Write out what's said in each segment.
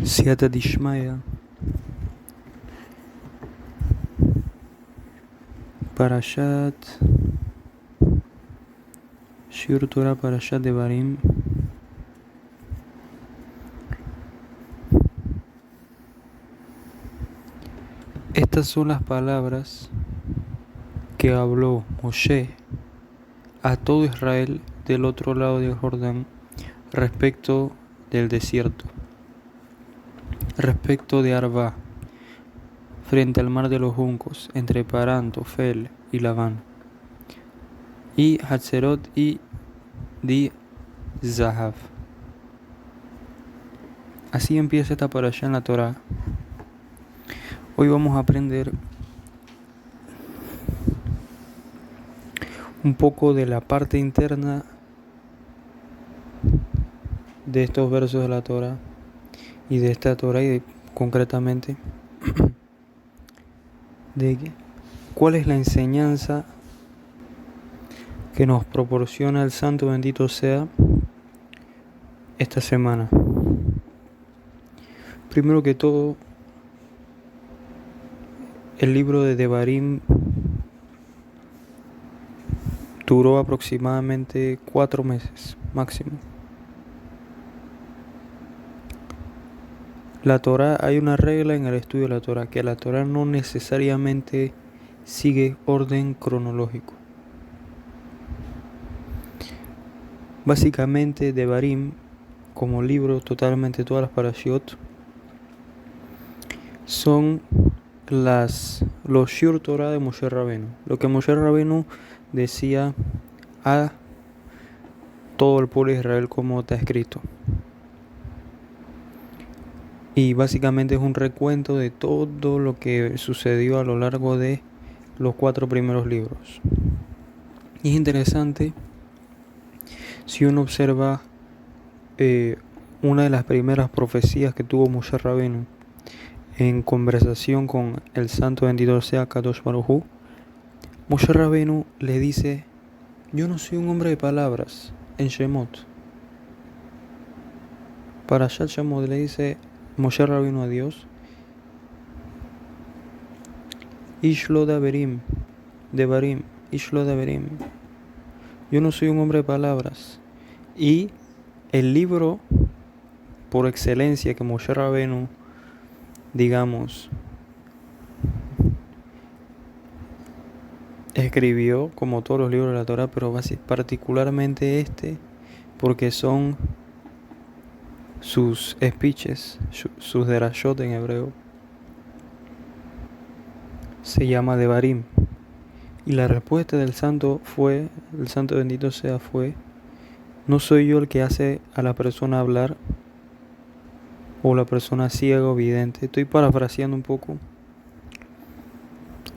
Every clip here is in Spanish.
Siyata Dishmaya, Parashat Shiur Torah, Parashat Devarim. Estas son las palabras que habló Moshe a todo Israel del otro lado del Jordán respecto del desierto, respecto de Arba, frente al mar de los juncos, entre Parán, Tofel y Labán, y Hatzerot y Di Zahav. Así empieza esta parashá en la Torah. Hoy vamos a aprender un poco de la parte interna de estos versos de la Torah y de esta Torah y concretamente de cuál es la enseñanza que nos proporciona el Santo bendito sea esta semana. Primero que todo, el libro de Devarim duró aproximadamente 4 meses máximo. La Torah, hay una regla en el estudio de la Torah, que la Torah no necesariamente sigue orden cronológico. Básicamente, Devarim, como libro totalmente todas las parashiot, son los Shiur Torah de Moshe Rabenu, lo que Moshe Rabenu decía a todo el pueblo de Israel como está escrito. Y básicamente es un recuento de todo lo que sucedió a lo largo de los 4 primeros libros. Y es interesante si uno observa una de las primeras profecías que tuvo Moshe Rabenu en conversación con el Santo bendito sea Kadosh Baruj Hu. Moshe Rabenu le dice: yo no soy un hombre de palabras. En Shemot, Parashat Shemot, le dice Moshe Rabenu a Dios: Ishlo Devarim, Ishlo Devarim. Yo no soy un hombre de palabras. Y el libro por excelencia que Moshe Rabenu, digamos, escribió, como todos los libros de la Torah, pero particularmente este, porque son sus speeches, sus derashot en hebreo, se llama Devarim. Y la respuesta del santo bendito sea, fue: no soy yo el que hace a la persona hablar, o la persona ciega o vidente. Estoy parafraseando un poco,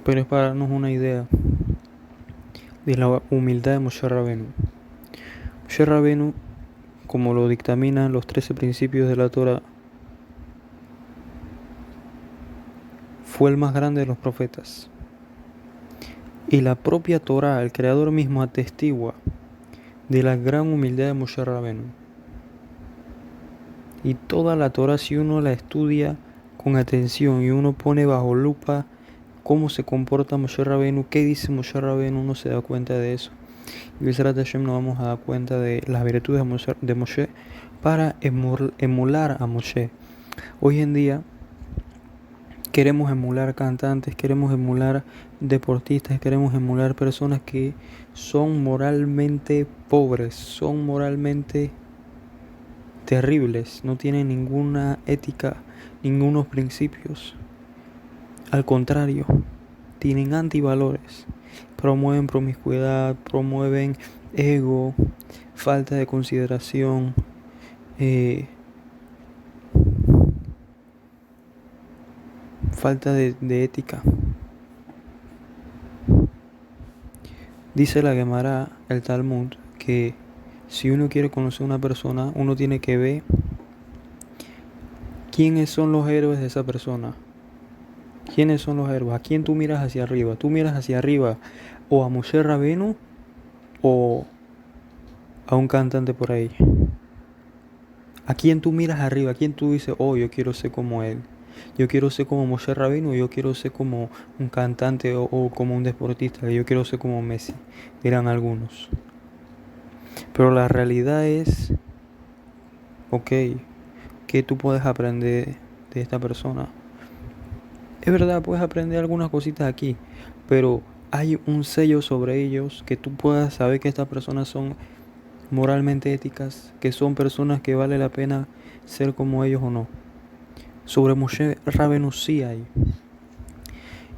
pero es para darnos una idea de la humildad de Moshe Rabenu. Moshe Rabenu, como lo dictaminan los 13 principios de la Torah, fue el más grande de los profetas. Y la propia Torah, el Creador mismo, atestigua de la gran humildad de Moshe Rabenu. Y toda la Torah, si uno la estudia con atención y uno pone bajo lupa cómo se comporta Moshe Rabenu, qué dice Moshe Rabenu, uno se da cuenta de eso. Y Bezrat Hashem nos vamos a dar cuenta de las virtudes de Moshe para emular a Moshe. Hoy en día queremos emular cantantes, queremos emular deportistas, queremos emular personas que son moralmente pobres, son moralmente terribles, no tienen ninguna ética, ningunos principios. Al contrario, tienen antivalores, promueven promiscuidad, promueven ego, falta de consideración, falta de ética. Dice la Gemara, el Talmud, que si uno quiere conocer a una persona, uno tiene que ver quiénes son los héroes de esa persona. ¿Quiénes son los héroes? ¿A quién tú miras hacia arriba? ¿Tú miras hacia arriba o a Moshe Rabenu o a un cantante por ahí? ¿A quién tú miras arriba? ¿A quién tú dices, oh, yo quiero ser como él? Yo quiero ser como Moshe Rabbeinu, yo quiero ser como un cantante o como un deportista, yo quiero ser como Messi, dirán algunos. Pero la realidad es, ok, ¿qué tú puedes aprender de esta persona? Es verdad, puedes aprender algunas cositas aquí, pero hay un sello sobre ellos que tú puedas saber que estas personas son moralmente éticas, que son personas que vale la pena ser como ellos o no. Sobre Moshe Rabbeinu sí hay.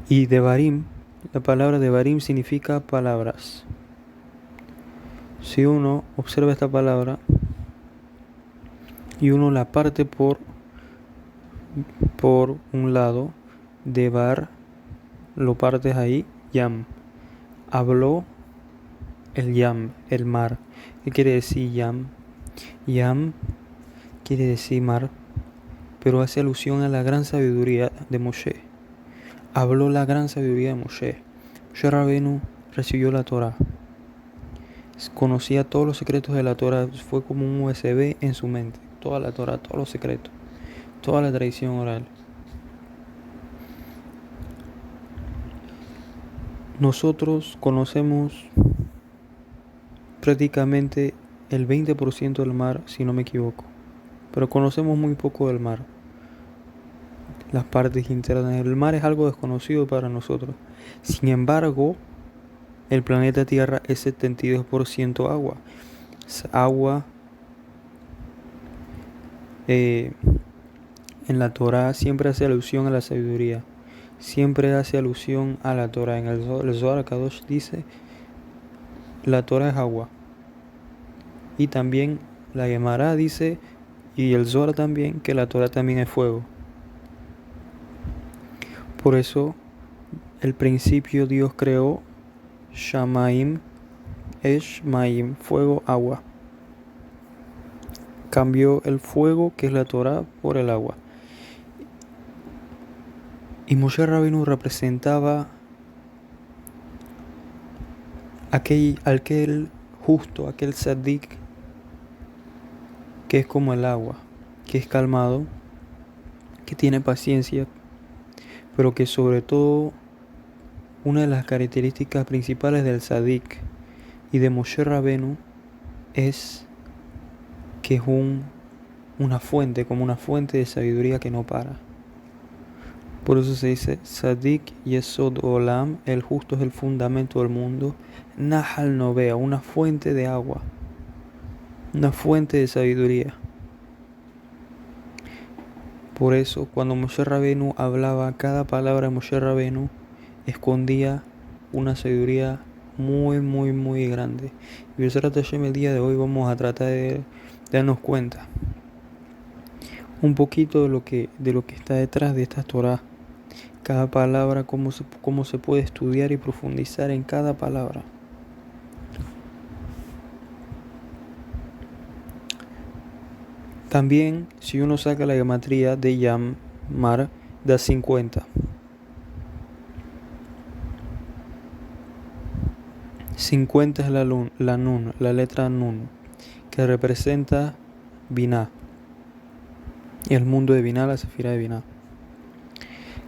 Y Devarim, la palabra Devarim significa palabras. Si uno observa esta palabra y uno la parte por un lado, Devar, lo partes ahí, Yam. Habló el Yam, el mar. ¿Qué quiere decir Yam? Yam quiere decir mar, pero hace alusión a la gran sabiduría de Moshe. Habló la gran sabiduría de Moshe. Moshe Rabbeinu recibió la Torah. Conocía todos los secretos de la Torah. Fue como un USB en su mente. Toda la Torah, todos los secretos. Toda la tradición oral. Nosotros conocemos prácticamente el 20% del mar, si no me equivoco. Pero conocemos muy poco del mar. Las partes internas. El mar es algo desconocido para nosotros. Sin embargo, el planeta Tierra es 72% agua. Es agua. En la Torah siempre hace alusión a la sabiduría. Siempre hace alusión a la Torah. En el Zohar Kadosh dice, la Torah es agua. Y también la Gemara dice, y el Zohar también, que la Torah también es fuego. Por eso, el principio Dios creó Shamaim, Eshmaim, fuego, agua. Cambió el fuego, que es la Torah, por el agua. Y Moshe Rabbeinu representaba aquel justo, aquel tzaddik, que es como el agua, que es calmado, que tiene paciencia, pero que sobre todo una de las características principales del tzaddik y de Moshe Rabbeinu es que es una fuente, como una fuente de sabiduría que no para. Por eso se dice Tzadik Yesod Olam, el justo es el fundamento del mundo. Nahal Novea, una fuente de agua, una fuente de sabiduría. Por eso, cuando Moshe Rabbeinu hablaba, cada palabra de Moshe Rabbeinu escondía una sabiduría muy, muy, muy grande. Y el día de hoy vamos a tratar de darnos cuenta un poquito de lo que está detrás de esta Torah. Cada palabra, cómo se puede estudiar y profundizar en cada palabra. También, si uno saca la gematría de Yam, mar, da 50. 50 es la nun, la letra nun, que representa Binah. Y el mundo de Binah, la sefira de Binah.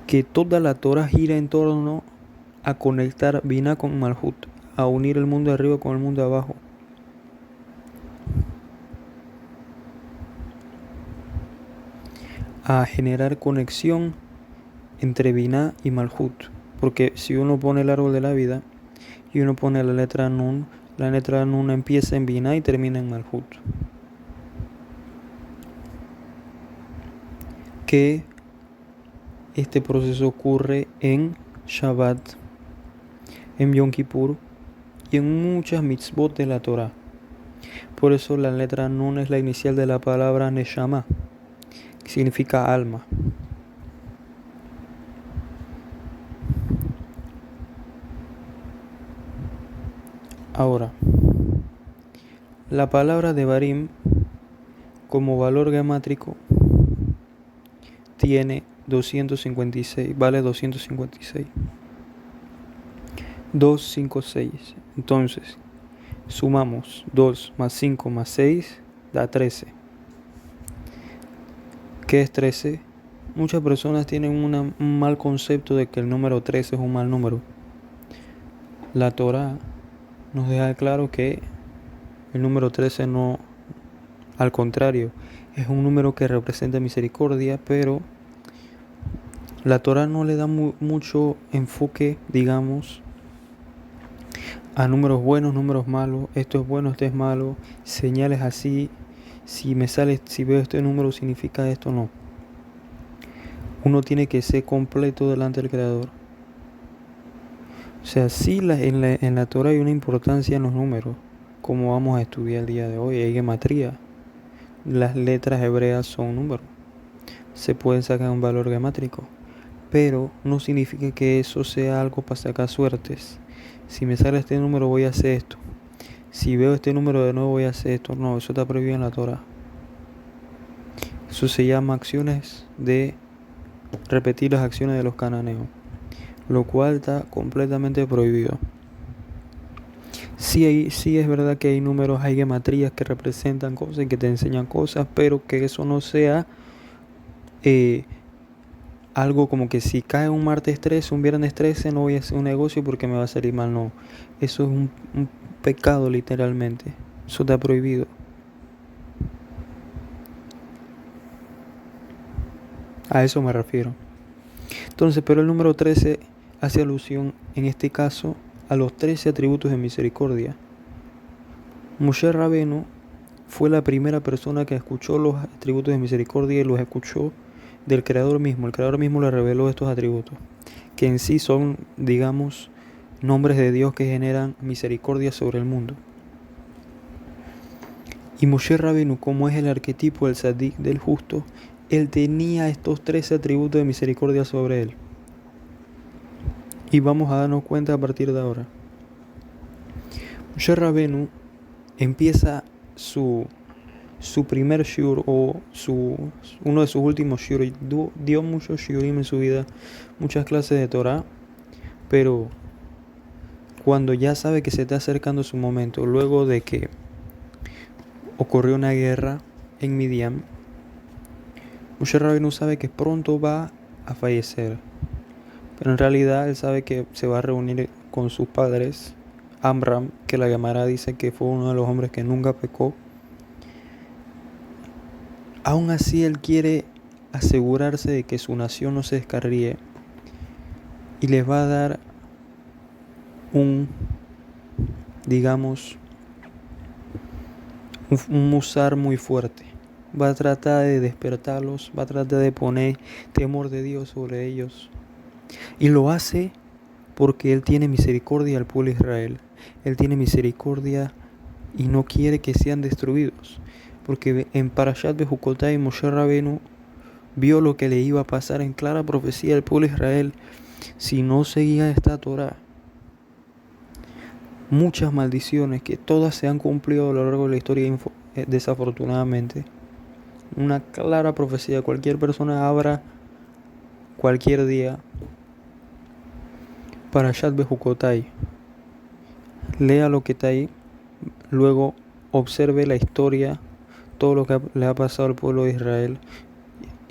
Que toda la Torah gira en torno a conectar Binah con Malhut, a unir el mundo de arriba con el mundo de abajo. A generar conexión entre Binah y Malhut. Porque si uno pone el árbol de la vida y uno pone la letra Nun empieza en Binah y termina en Malhut. Que este proceso ocurre en Shabbat, en Yom Kippur y en muchas mitzvot de la Torah. Por eso la letra Nun es la inicial de la palabra Neshama, que significa alma. Ahora, la palabra Devarim como valor gemátrico tiene 256, vale 256. 256. Entonces, sumamos 2 más 5 más 6 da 13. ¿Qué es 13? Muchas personas tienen un mal concepto de que el número 13 es un mal número. La Torá nos deja claro que el número 13 no, al contrario, es un número que representa misericordia, pero la Torá no le da mucho enfoque, digamos, a números buenos, números malos, esto es bueno, esto es malo, señales así, si veo este número significa esto, no. Uno tiene que ser completo delante del Creador. O sea, sí en la Torah hay una importancia en los números, como vamos a estudiar el día de hoy, hay gematría. Las letras hebreas son números, se pueden sacar un valor gemátrico, pero no significa que eso sea algo para sacar suertes. Si me sale este número voy a hacer esto. Si veo este número de nuevo voy a hacer esto. No, eso está prohibido en la Torah. Eso se llama acciones de repetir las acciones de los cananeos, lo cual está completamente prohibido. Sí es verdad que hay números, hay gematrías que representan cosas y que te enseñan cosas, pero que eso no sea algo como que si cae un martes 13, un viernes 13, no voy a hacer un negocio porque me va a salir mal. No, eso es un pecado literalmente. Eso está prohibido. A eso me refiero. Entonces, pero el número 13 hace alusión, en este caso, a los 13 atributos de misericordia. Moshe Rabenu fue la primera persona que escuchó los atributos de misericordia y los escuchó del Creador mismo. El Creador mismo le reveló estos atributos, que en sí son, digamos, nombres de Dios que generan misericordia sobre el mundo. Y Moshe Rabenu, como es el arquetipo del Sadik, del justo, él tenía estos 13 atributos de misericordia sobre él. Y vamos a darnos cuenta a partir de ahora. Moshe Rabenu empieza su primer shiur o uno de sus últimos shiur. Dio muchos shiurim en su vida, muchas clases de Torah, pero cuando ya sabe que se está acercando su momento, luego de que ocurrió una guerra en Midian, Moshe Rabenu sabe que pronto va a fallecer, pero en realidad él sabe que se va a reunir con sus padres, Amram, que la Gemara dice que fue uno de los hombres que nunca pecó. Aún así él quiere asegurarse de que su nación no se descarríe y les va a dar digamos, un musar muy fuerte. Va a tratar de despertarlos, va a tratar de poner temor de Dios sobre ellos. Y lo hace porque Él tiene misericordia al pueblo de Israel. Él tiene misericordia y no quiere que sean destruidos. Porque en Parashat Bejucotai Moshe Rabenu vio lo que le iba a pasar en clara profecía al pueblo de Israel si no seguía esta Torah. Muchas maldiciones que todas se han cumplido a lo largo de la historia, desafortunadamente. Una clara profecía. Cualquier persona abra cualquier día Parashat Bejucotai, lea lo que está ahí, luego observe la historia, todo lo que le ha pasado al pueblo de Israel,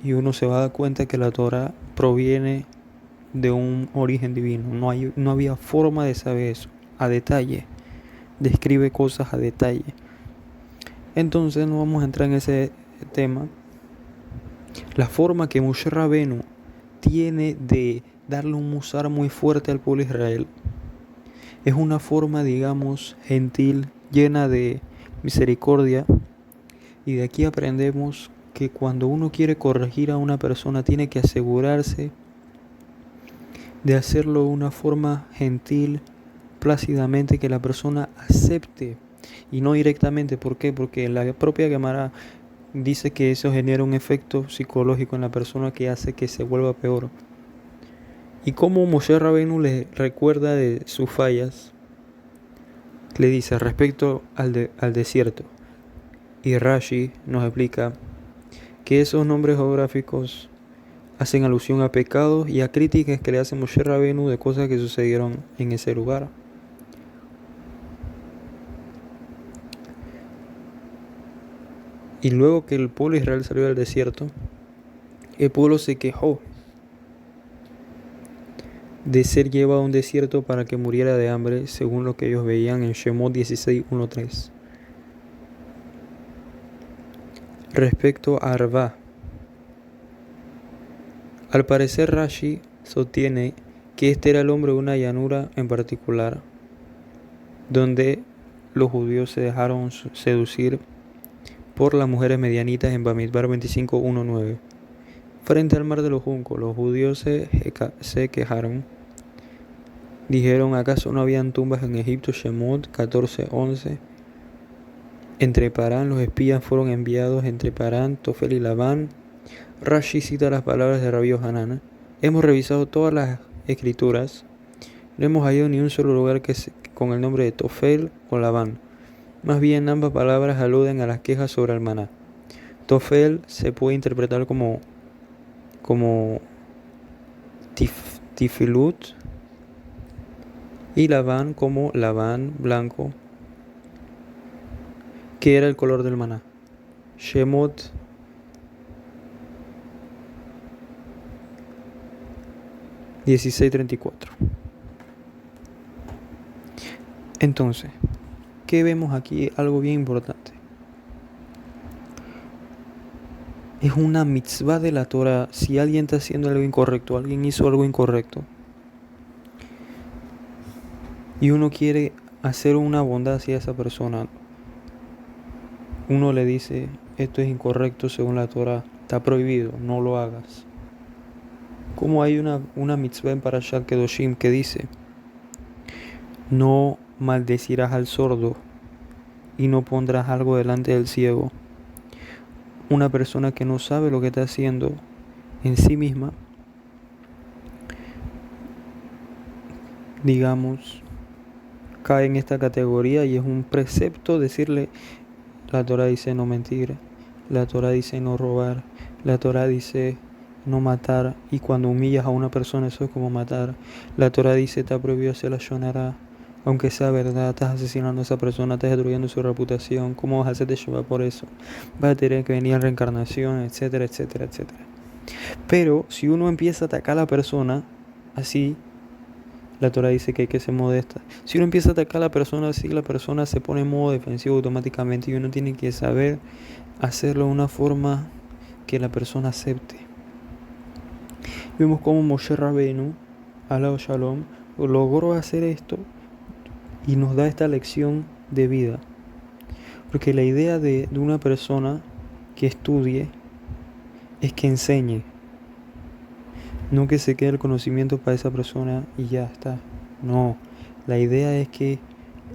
y uno se va a dar cuenta que la Torah proviene de un origen divino. No había forma de saber eso a detalle. Describe cosas a detalle. Entonces no vamos a entrar en ese tema. La forma que Moshe Rabenu tiene de darle un musar muy fuerte al pueblo de Israel es una forma, digamos, gentil, llena de misericordia. Y de aquí aprendemos que cuando uno quiere corregir a una persona tiene que asegurarse de hacerlo de una forma gentil, plácidamente, que la persona acepte y no directamente. ¿Por qué? Porque la propia Gemara dice que eso genera un efecto psicológico en la persona que hace que se vuelva peor. Y como Moshe Rabenu le recuerda de sus fallas, le dice respecto al desierto. Y Rashi nos explica que esos nombres geográficos hacen alusión a pecados y a críticas que le hace Moshe Rabenu de cosas que sucedieron en ese lugar. Y luego que el pueblo de Israel salió del desierto, El pueblo se quejó de ser llevado a un desierto para que muriera de hambre, según lo que ellos veían en Shemot 16:1-3. Respecto a Arba, al parecer Rashi sostiene que este era el hombre de una llanura en particular, donde los judíos se dejaron seducir por las mujeres medianitas en Bamidbar 25:1-9. Frente al mar de los juncos, los judíos se quejaron. Dijeron, ¿acaso no habían tumbas en Egipto? Shemot 14:11. Entre Parán, los espías fueron enviados entre Parán, Tofel y Labán. Rashi cita las palabras de Rabbi Yohanan. Hemos revisado todas las escrituras. No hemos hallado ni un solo lugar con el nombre de Tofel o Labán. Más bien, ambas palabras aluden a las quejas sobre el maná. Tofel se puede interpretar como tifilut, y Labán como Labán blanco, que era el color del maná. Shemot 16:34. Entonces, ¿qué vemos aquí? Algo bien importante. Es una mitzvah de la Torah. Si alguien está haciendo algo incorrecto, alguien hizo algo incorrecto, y uno quiere hacer una bondad hacia esa persona, uno le dice, esto es incorrecto según la Torah, está prohibido, no lo hagas. Como hay una mitzvah en Parashat Kedoshim que dice, no maldecirás al sordo y no pondrás algo delante del ciego. Una persona que no sabe lo que está haciendo en sí misma, digamos, cae en esta categoría, y es un precepto decirle, la Torah dice no mentir, la Torah dice no robar, la Torah dice no matar, y cuando humillas a una persona eso es como matar. La Torah dice está prohibido hacer la shonara, aunque sea verdad, estás asesinando a esa persona, estás destruyendo su reputación. ¿Cómo vas a hacerte llevar por eso? Vas a tener que venir a reencarnación, etcétera, etcétera, etcétera. Pero si uno empieza a atacar a la persona así, la Torah dice que hay que ser modesta. Si uno empieza a atacar a la persona así, la persona se pone en modo defensivo automáticamente, y uno tiene que saber hacerlo de una forma que la persona acepte. Vemos cómo Moshe Rabbeinu, Alao Shalom, logró hacer esto y nos da esta lección de vida. Porque la idea de una persona que estudie es que enseñe, no que se quede el conocimiento para esa persona y ya está. No, la idea es que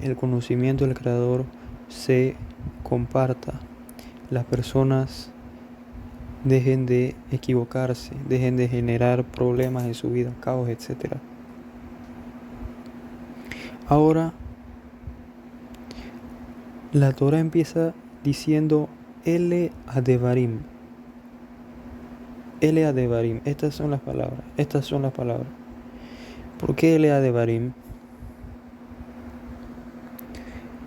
el conocimiento del Creador se comparta. Las personas dejen de equivocarse, dejen de generar problemas en su vida, caos, etc. Ahora, la Torah empieza diciendo Ele Adevarim. Ele Adevarim. Estas son las palabras. ¿Por qué Ele Adevarim?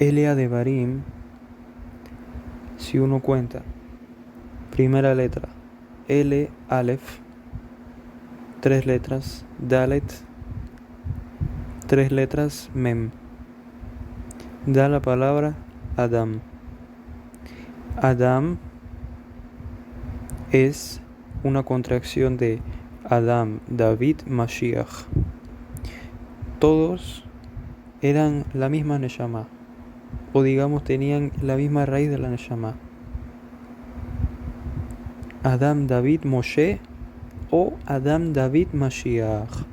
Ele Adevarim, si uno cuenta, primera letra, L, Aleph, 3 letras, Dalet, 3 letras, Mem, da la palabra Adam. Adam es una contracción de Adam, David, Mashiach. Todos eran la misma Neshama, o digamos tenían la misma raíz de la Neshama. Adam, David, Moshe, o Adam, David, Mashiach.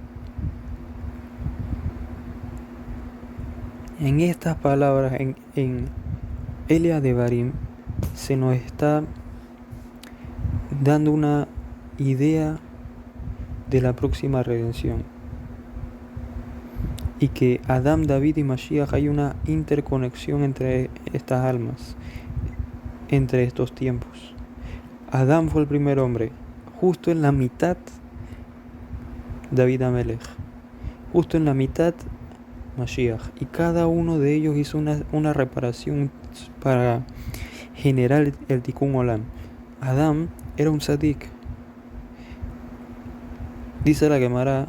En estas palabras, en Ele Adevarim, se nos está dando una idea de la próxima redención, y que Adam, David y Mashiach, hay una interconexión entre estas almas, entre estos tiempos. Adam fue el primer hombre, justo en la mitad David Amelech, justo en la mitad Mashiach, y cada uno de ellos hizo una reparación para generar el Tikkun Olam. Adam era un tzadik, Dice la Gemara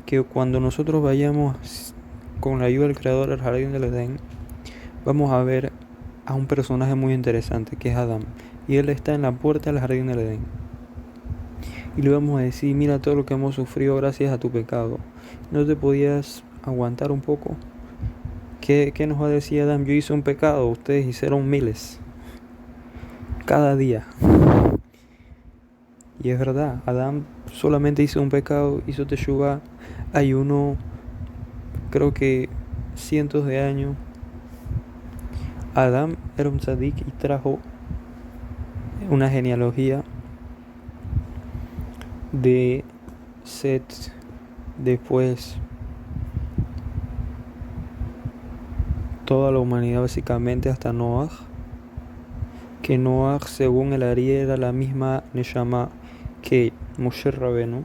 que cuando nosotros vayamos con la ayuda del Creador al jardín del Edén, vamos a ver a un personaje muy interesante que es Adán. Y él está en la puerta del jardín del Edén. Y le vamos a decir, mira todo lo que hemos sufrido gracias a tu pecado. ¿No te podías aguantar un poco? ¿Qué nos va a decir Adán? Yo hice un pecado, ustedes hicieron miles. Cada día. Y es verdad, Adán solamente hizo un pecado, hizo teshuvá, ayunó, creo que cientos de años. Adán era un tzadik y trajo una genealogía de Set, después toda la humanidad básicamente hasta Noah, que Noah según el Ari era la misma Neshama que Moshe Rabenu,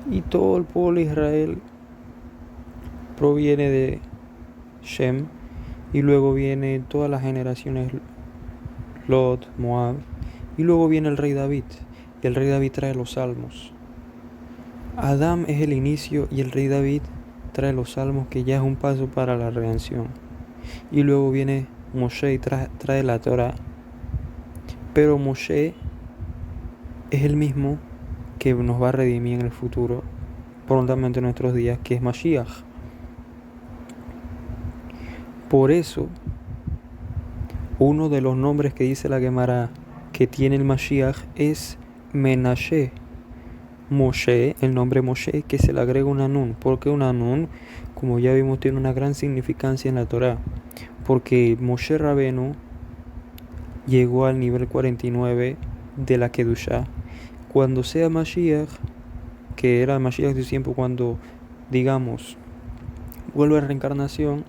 y todo el pueblo de Israel proviene de Shem, y luego viene todas las generaciones Lot, Moab, y luego viene el rey David, y el rey David trae los salmos. Adán es el inicio y el rey David trae los salmos, que ya es un paso para la redención. Y luego viene Moshe y trae la Torah. Pero Moshe es el mismo que nos va a redimir en el futuro, prontamente en nuestros días, que es Mashiach. Por eso, uno de los nombres que dice la Gemara que tiene el Mashiach es Menashe. Moshe, el nombre Moshe, que se le agrega una nun. Porque una nun, como ya vimos, tiene una gran significancia en la Torah. Porque Moshe Rabenu llegó al nivel 49 de la Kedushá. Cuando sea Mashiach, que era Mashiach de tiempo, cuando, digamos, vuelve a reencarnación,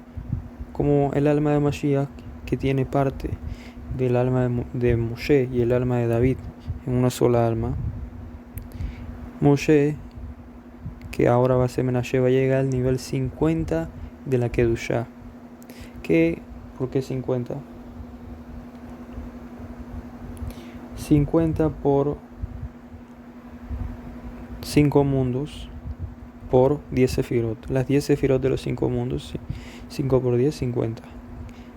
como el alma de Mashiach, que tiene parte del alma de Moshe y el alma de David en una sola alma. Moshe, que ahora va a ser Menashe, va a llegar al nivel 50 de la Kedushá. ¿Por qué 50? 50 por 5 mundos por 10 sefirot. Las 10 sefirot de los 5 mundos, 5 por 10, 50.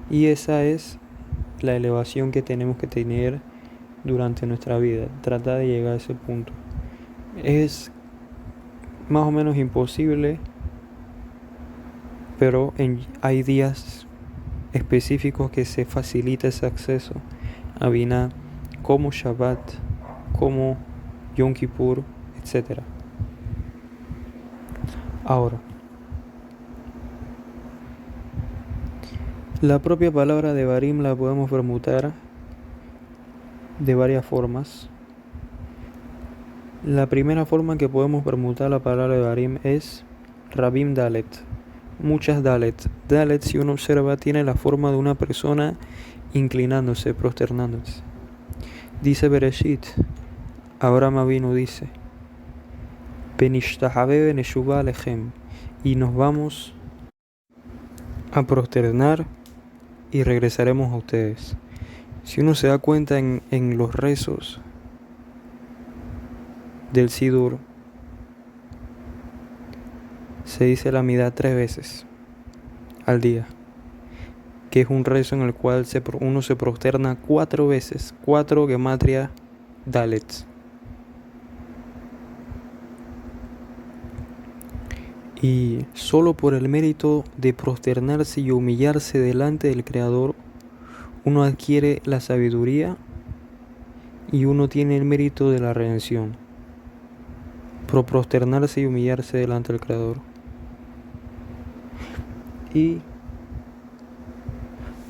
Y esa es la elevación que tenemos que tener durante nuestra vida. Tratar de llegar a ese punto. Es más o menos imposible, pero hay días específicos que se facilita ese acceso a Binah, como Shabbat, como Yom Kippur, etc. Ahora, la propia palabra de Barim la podemos permutar de varias formas. La primera forma que podemos permutar la palabra de Barim es Rabim Dalet, muchas Dalet. Dalet, si uno observa, tiene la forma de una persona inclinándose, prosternándose. Dice Bereshit, Abraham Avinu dice, Benishtahabe beneshuva alechem, y nos vamos a prosternar y regresaremos a ustedes. Si uno se da cuenta en los rezos del Sidur, se dice la Midá 3 veces al día, que es un rezo en el cual uno se prosterna 4 veces, 4 gematria Dalets. Y solo por el mérito de prosternarse y humillarse delante del Creador, uno adquiere la sabiduría y uno tiene el mérito de la redención. Por prosternarse y humillarse delante del Creador. Y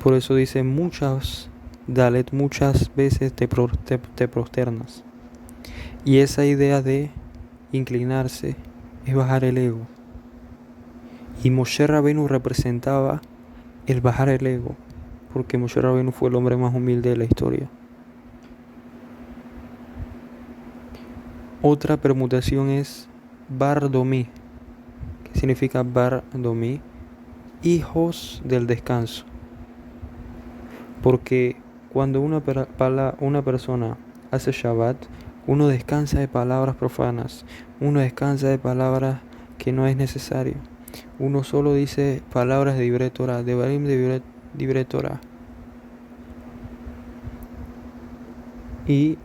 por eso dice muchas Dalet, muchas veces te prosternas. Y esa idea de inclinarse es bajar el ego. Y Moshe Rabenu representaba el bajar el ego, porque Moshe Rabenu fue el hombre más humilde de la historia. Otra permutación es Bar Domi, que significa Bar Domi, hijos del descanso. Porque cuando una persona hace Shabbat, Uno descansa de palabras profanas. Uno descansa de palabras que no es necesario. Uno solo dice palabras de Divrei Torah, de Devarim de Divrei Torah. Y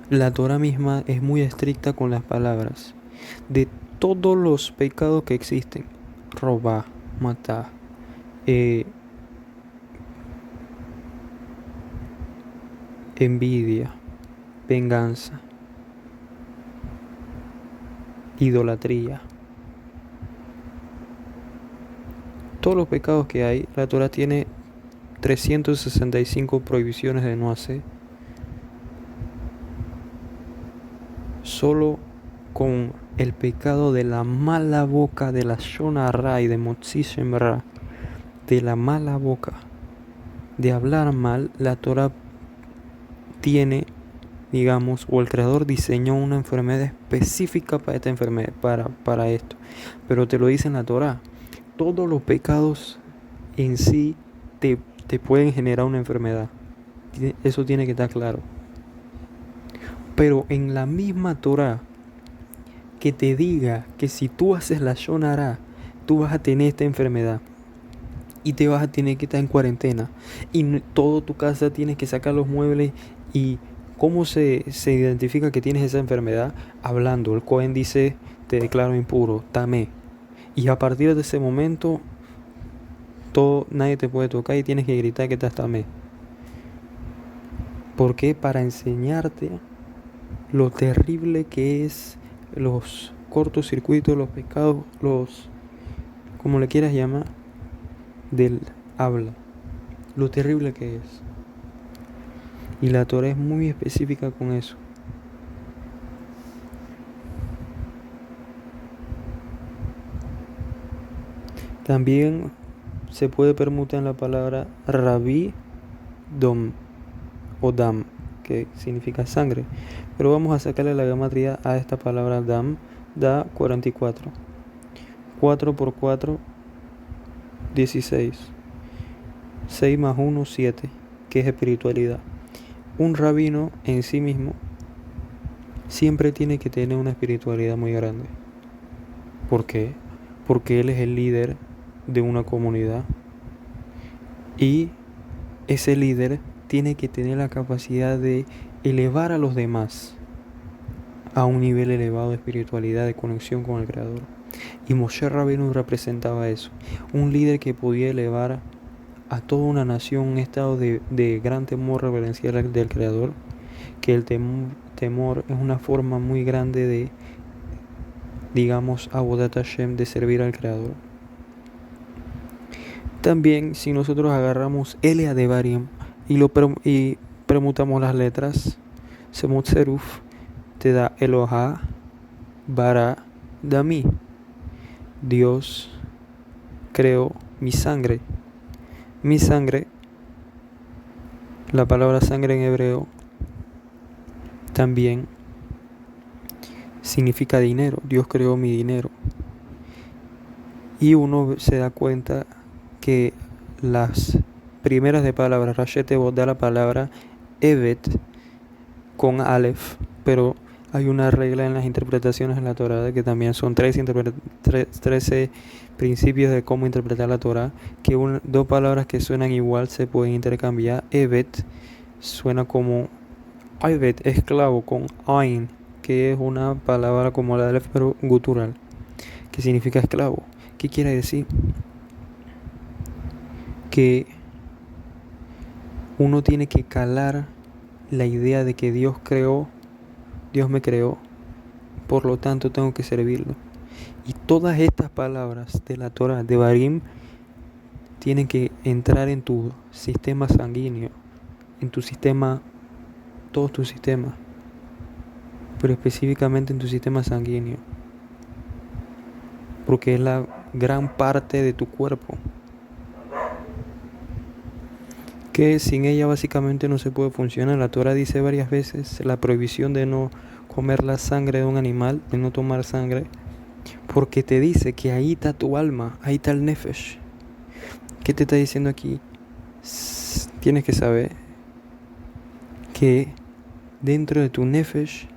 la Torah misma es muy estricta con las palabras. De todos los pecados que existen, robar, matar, envidia, venganza, idolatría. Todos los pecados que hay, la Torah tiene 365 prohibiciones de no hacer. Solo con el pecado de la mala boca, de la Shon Hara y de Motzi Shem Ra, de la mala boca, de hablar mal, la Torah tiene, digamos, o el Creador diseñó una enfermedad específica para esta enfermedad, para esto. Pero te lo dice en la Torah. Todos los pecados en sí te pueden generar una enfermedad. Eso tiene que estar claro. Pero en la misma Torah, que te diga que si tú haces la Shon Hara, tú vas a tener esta enfermedad y te vas a tener que estar en cuarentena y todo tu casa tienes que sacar los muebles. Y ¿cómo se identifica que tienes esa enfermedad? Hablando. El Cohen dice, te declaro impuro, tamé. Y a partir de ese momento, nadie te puede tocar y tienes que gritar que estás tamé. ¿Por qué? Para enseñarte lo terrible que es los cortocircuitos, los pecados, como le quieras llamar, del habla. Lo terrible que es. Y la Torah es muy específica con eso. También se puede permutar en la palabra Rabí Dom o Dam, que significa sangre. Pero vamos a sacarle la gematría a esta palabra Dam. Da 44. 4 por 4, 16. 6 más 1, 7, que es espiritualidad. Un rabino en sí mismo siempre tiene que tener una espiritualidad muy grande. ¿Por qué? Porque él es el líder de una comunidad y ese líder tiene que tener la capacidad de elevar a los demás a un nivel elevado de espiritualidad, de conexión con el Creador. Y Moshe Rabbeinu representaba eso, un líder que podía elevar a toda una nación un estado de gran temor reverencial del Creador, que el temor es una forma muy grande de, digamos, Avodat Hashem, de servir al Creador. También, si nosotros agarramos Elia de Devarim y permutamos las letras, Semut Seruf te da Elohá, Bara, Dami. Dios creó mi sangre. Mi sangre, la palabra sangre en hebreo también significa dinero. Dios creó mi dinero. Y uno se da cuenta que las primeras de palabras, Rashet Evot, da la palabra Evet con Aleph, pero hay una regla en las interpretaciones de la Torah, de que también son 13 principios de cómo interpretar la Torah, que dos palabras que suenan igual se pueden intercambiar. Evet suena como Evet, esclavo, con Ain, que es una palabra como la Aleph, pero gutural, que significa esclavo. ¿Qué quiere decir? Que uno tiene que calar la idea de que Dios me creó, por lo tanto tengo que servirlo. Y todas estas palabras de la Torah, de Barim, tienen que entrar en tu sistema sanguíneo, en tu sistema, todos tus sistemas, pero específicamente en tu sistema sanguíneo, porque es la gran parte de tu cuerpo, que sin ella básicamente no se puede funcionar. La Torah dice varias veces la prohibición de no comer la sangre de un animal, de no tomar sangre, porque te dice que ahí está tu alma, ahí está el nefesh. ¿Qué te está diciendo aquí? Tienes que saber que dentro de tu nefesh,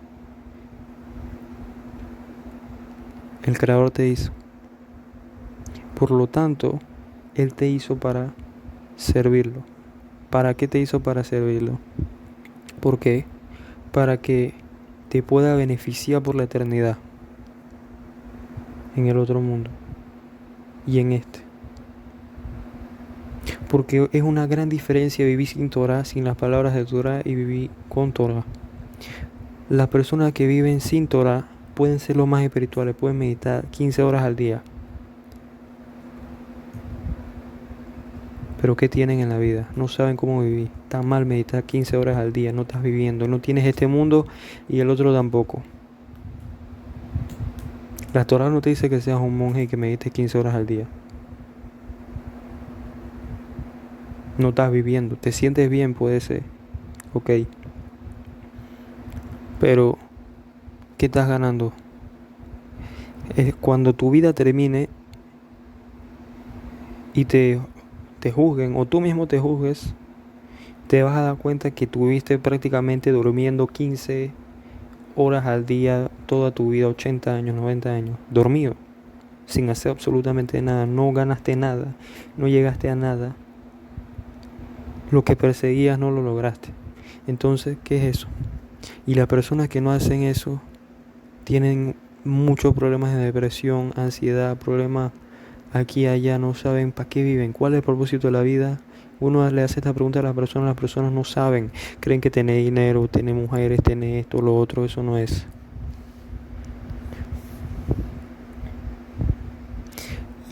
el Creador te hizo. Por lo tanto, Él te hizo para servirlo. ¿Para qué te hizo para servirlo? ¿Por qué? Para que te pueda beneficiar por la eternidad en el otro mundo y en este. Porque es una gran diferencia vivir sin Torah, sin las palabras de Torah, y vivir con Torah. Las personas que viven sin Torah pueden ser los más espirituales, pueden meditar 15 horas al día. Pero ¿qué tienen en la vida? No saben cómo vivir. Está mal meditar 15 horas al día, no estás viviendo, no tienes este mundo y el otro tampoco. La Torah no te dice que seas un monje y que medites 15 horas al día. No estás viviendo, te sientes bien, puede ser, ok. Pero, ¿qué estás ganando? Es cuando tu vida termine y te juzguen, o tú mismo te juzgues, te vas a dar cuenta que tuviste prácticamente durmiendo 15 horas al día toda tu vida, 80 años, 90 años, dormido, sin hacer absolutamente nada, no ganaste nada, no llegaste a nada. Lo que perseguías no lo lograste. Entonces, ¿qué es eso? Y las personas que no hacen eso tienen muchos problemas de depresión, ansiedad, problemas aquí y allá, no saben para qué viven, cuál es el propósito de la vida. Uno le hace esta pregunta a las personas no saben, creen que tener dinero, tener mujeres, tener esto, lo otro, eso no es.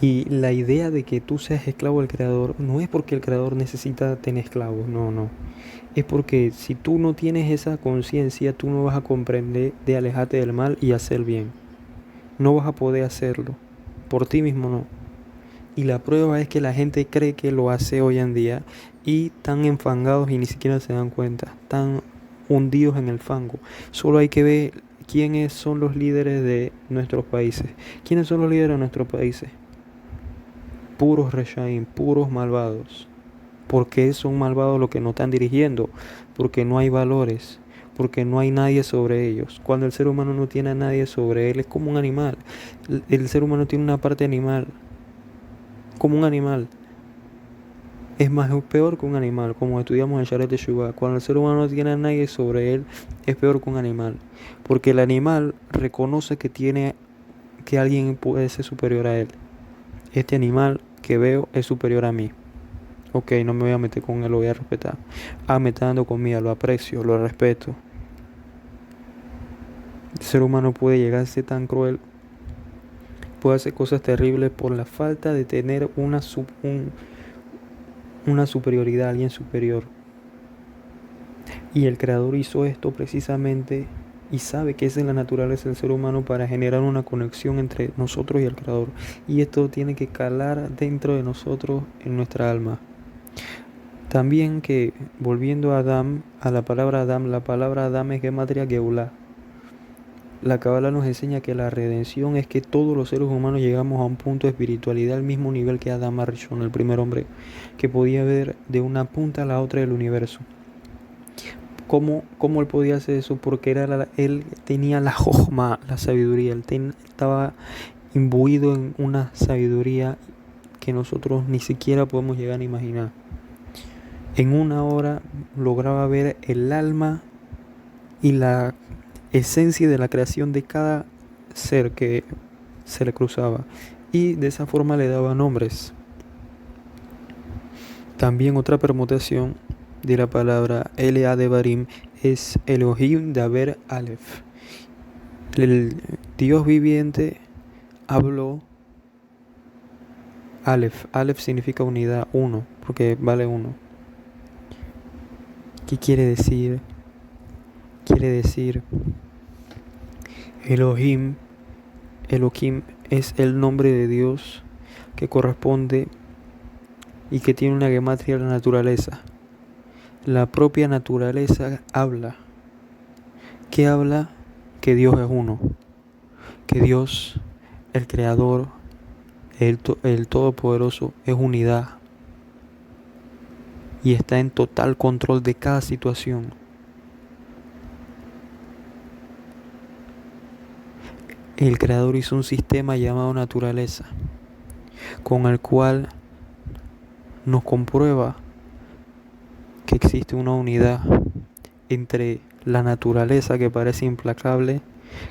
Y la idea de que tú seas esclavo del creador no es porque el creador necesita tener esclavos, no. Es porque si tú no tienes esa conciencia, tú no vas a comprender de alejarte del mal y hacer bien. No vas a poder hacerlo. Por ti mismo no. Y la prueba es que la gente cree que lo hace hoy en día y están enfangados y ni siquiera se dan cuenta. Están hundidos en el fango. Solo hay que ver quiénes son los líderes de nuestros países. ¿Quiénes son los líderes de nuestros países? Puros reshaim, puros malvados. ¿Por qué son malvados los que nos están dirigiendo? Porque no hay valores, porque no hay nadie sobre ellos. Cuando el ser humano no tiene a nadie sobre él, es como un animal. El ser humano tiene una parte animal, como un animal. Es peor que un animal, como estudiamos en Sharet Teshuvah. Cuando el ser humano no tiene a nadie sobre él, es peor que un animal. Porque el animal reconoce que alguien puede ser superior a él. Este animal que veo es superior a mí. Ok, no me voy a meter con él, lo voy a respetar. Me está dando comida, lo aprecio, lo respeto. El ser humano puede llegar a ser tan cruel, puede hacer cosas terribles por la falta de tener una superioridad, alguien superior. Y el Creador hizo esto precisamente y sabe que esa es la naturaleza del ser humano para generar una conexión entre nosotros y el Creador. Y esto tiene que calar dentro de nosotros, en nuestra alma. También que, volviendo a Adam, a la palabra Adam es gematria Geulah. La Kabbalah nos enseña que la redención es que todos los seres humanos llegamos a un punto de espiritualidad al mismo nivel que Adam Arishon, el primer hombre, que podía ver de una punta a la otra del universo. ¿Cómo él podía hacer eso? Porque él tenía la jochma, la sabiduría, estaba imbuido en una sabiduría que nosotros ni siquiera podemos llegar a imaginar. En una hora lograba ver el alma y la esencia de la creación de cada ser que se le cruzaba, y de esa forma le daba nombres. También otra permutación de la palabra Elea de Barim es Elohim Daber Aleph. El Dios viviente habló Aleph. Aleph significa unidad, uno, porque vale uno. ¿Qué quiere decir? Quiere decir Elohim es el nombre de Dios que corresponde y que tiene una gematria de la naturaleza. La propia naturaleza habla. ¿Qué habla? Que Dios es uno. Que Dios, el Creador, el Todopoderoso, es unidad. Y está en total control de cada situación. el Creador hizo un sistema llamado naturaleza, con el cual nos comprueba que existe una unidad entre la naturaleza, que parece implacable,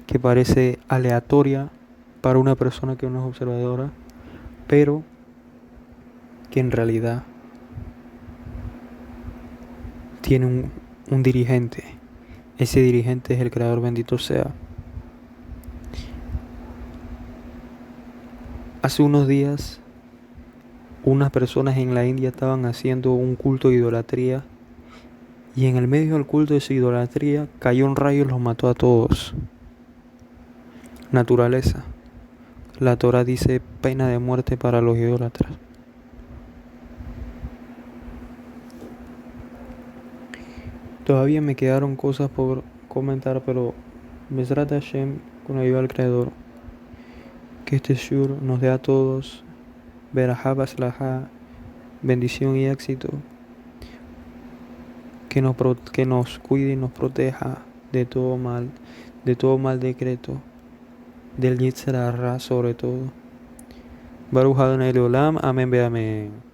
que parece aleatoria para una persona que no es observadora, pero que en realidad tiene un dirigente. Ese dirigente es el Creador, bendito sea. Hace unos días, unas personas en la India estaban haciendo un culto de idolatría, y en el medio del culto de su idolatría cayó un rayo y los mató a todos. Naturaleza. La Torah dice pena de muerte para los idólatras. Todavía me quedaron cosas por comentar, pero Bezrat Hashem, con ayuda del Creador, que este shur nos dé a todos verajá, baslajá, bendición y éxito, que nos cuide y nos proteja de todo mal decreto, del Yetzer Hara sobre todo. Baruch Adonai Leolam, amén, amén.